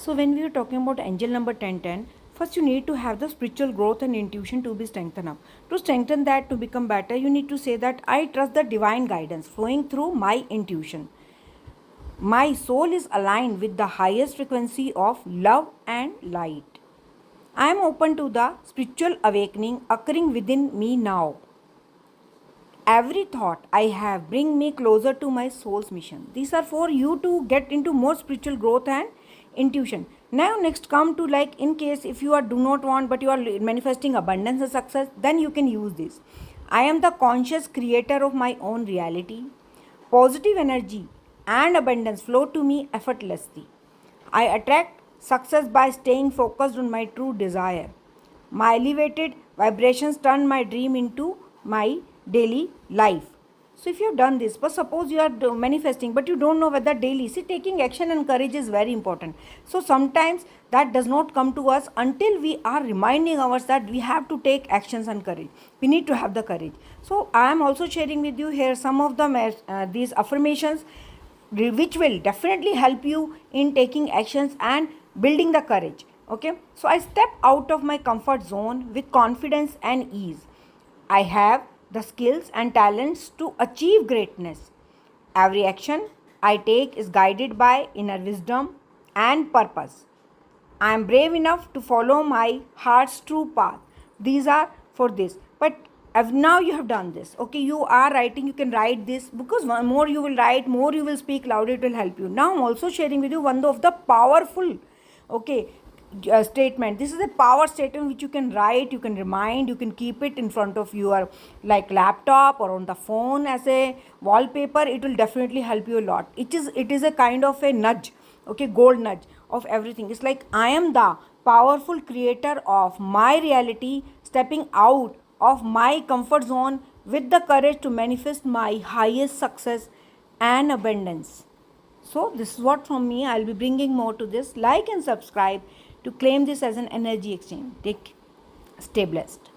So when we are talking about angel number 1010, first you need to have the spiritual growth and intuition to be strengthened up. To strengthen that, to become better, you need to say that I trust the divine guidance flowing through my intuition. My soul is aligned with the highest frequency of love and light. I am open to the spiritual awakening occurring within me now. Every thought I have bring me closer to my soul's mission. These are for you to get into more spiritual growth and intuition. Now next come to, like, in case if you are do not want but you are manifesting abundance and success, then you can use this. I am the conscious creator of my own reality. Positive energy and abundance flow to me effortlessly. I attract success by staying focused on my true desire. My elevated vibrations turn my dream into my daily life. So if you have done this, but suppose you are manifesting but you don't know whether daily, see, taking action and courage is very important. So sometimes that does not come to us until we are reminding ourselves that we have to take actions and courage. We need to have the courage. So I am also sharing with you here some of the these affirmations which will definitely help you in taking actions and building the courage. Okay, so I step out of my comfort zone with confidence and ease. I have the skills and talents to achieve greatness. Every action I take is guided by inner wisdom and purpose. I am brave enough to follow my heart's true path. These are for this. But now you have done this. Okay, you are writing, you can write this, because more you will write, more you will speak louder, it will help you. Now I'm also sharing with you one of the powerful, okay, statement. This is a power statement which you can write, you can remind, you can keep it in front of your like laptop or on the phone as a wallpaper. It will definitely help you a lot. It is a kind of a nudge, okay, gold nudge of everything. It's like I am the powerful creator of my reality, stepping out of my comfort zone with the courage to manifest my highest success and abundance. So this is what from me. I'll be bringing more to this. Like and subscribe to claim this as an energy exchange. Stay blessed.